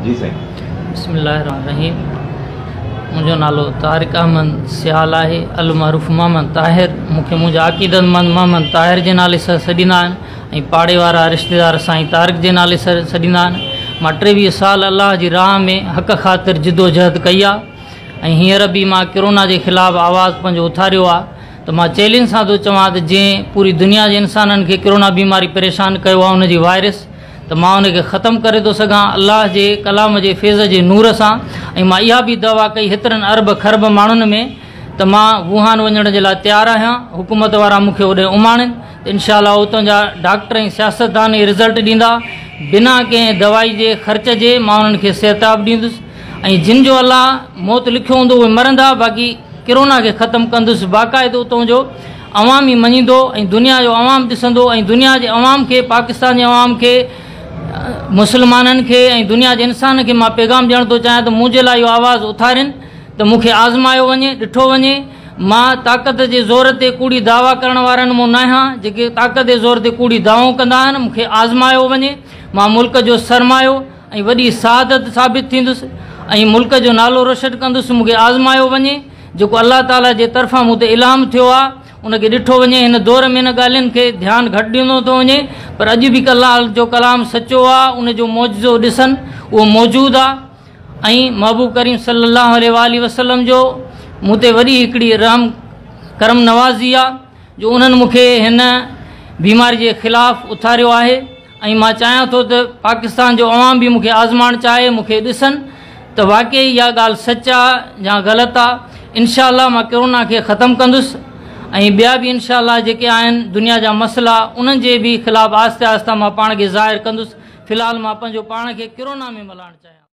जी साईं। बिस्मिल्लाहिर्रहमानिर्रहीम। मुंहिंजो नालो तारिक अहमद सियाल आहे। अल मारूफ़ मोहम्मद ताहिर। मूंखे मुंहिंजा अक़ीदतमंद मोहम्मद ताहिर जे नाले सां सॾींदा आहिनि ऐं पाड़े वारा रिश्तेदार साईं तारिक जे नाले सां सॾींदा आहिनि। मां 23 साल अलाह जी राह में हक़ ख़ातिर जिदोजहद कई आहे ऐं हींअर बि मां कोरोना जे ख़िलाफ़ु आवाज़ु पंहिंजो उथारियो आहे। त मां चैलेंज सां थो चवां त जंहिं पूरी दुनिया जे इंसाननि खे कोरोना बीमारी परेशान कयो आहे, उनजी वायरस, त मां उनखे ख़तमु करे थो सघां अल्लाह जे कलाम जे फैज़ जे नूर सां। ऐं मां इहा बि दवा कई हेतिरनि अरब खरब माण्हुनि में त मां वुहान वञण जे लाइ तयारु आहियां। हुकूमत वारा मूंखे होॾे उमाणनि त इनशाअल्लाह उतां जा डॉक्टर ऐं सियासतदान रिज़ल्ट ॾींदा बिना कंहिं दवाई जे ख़र्च जे। मां उन्हनि खे सिहताब ॾींदुसि ऐं जिन जो अलाह मौत लिखियो हूंदो उहे मरंदा, बाक़ी कोरोना खे ख़तमु कंदुसि। बाक़ाइदो उतां जो अवाम ई मञींदो ऐं दुनिया जो अवाम ॾिसंदो ऐं दुनिया जे अवाम खे, पाकिस्तान जे अवाम खे, मुस्लमाननि खे ऐं दुनिया जे इंसान खे मां पैगाम ॾियणु थो चाहियां त मुंहिंजे लाइ इहो आवाज़ु उथारिनि त मूंखे आज़मायो वञे, ॾिठो वञे। मां ताक़त जे ज़ोर ते कूड़ी दावा करण वारनि मूं न आहियां जेके ताक़त जे ज़ोर ते कूड़ी दावो कंदा आहिनि। मूंखे आज़मायो वञे, मां मुल्क जो सरमायो ऐं वॾी शहादत साबित थींदुसि ऐं मुल्क जो नालो रोशन कंदुसि। मूंखे आज़मायो वञे, जेको अल्लाह ताला जे तरफ़ां मूं ते इल्हाम थियो आहे उनखे ॾिठो वञे। हिन दौर में इन ॻाल्हियुनि खे ध्यानु घटि ॾिनो थो वञे, पर अॼु बि अल्लाह जो कलाम सचो आहे, उनजो मौजज़ो ॾिसनि उहो मौजूदु आहे। ऐं महबूब करीम सल्लल्लाहु अलैहि वसल्लम जो मूं ते वॾी हिकिड़ी रहम करम नवाज़ी आहे जो उन्हनि मूंखे हिन बीमारी जे ख़िलाफ़ु उथारियो आहे। ऐं मां चाहियां थो त पाकिस्तान जो अवाम बि मूंखे आज़माइणु चाहे, मूंखे ॾिसनि त वाक़ई इहा ॻाल्हि सच आहे या ग़लति आहे। इनशाअल्लाह मां कोरोना खे ख़तमु कंदुसि ऐं ॿिया बि इनशाअल्लाह जेके आहिनि दुनिया जा मसइला उन्हनि जे बि ख़िलाफ़ु आहिस्ते आहिस्ते मां पाण खे ज़ाहिर कंदुसि। फ़िलहाल मां पंहिंजो पाण खे कोरोना में मल्हाइणु चाहियां।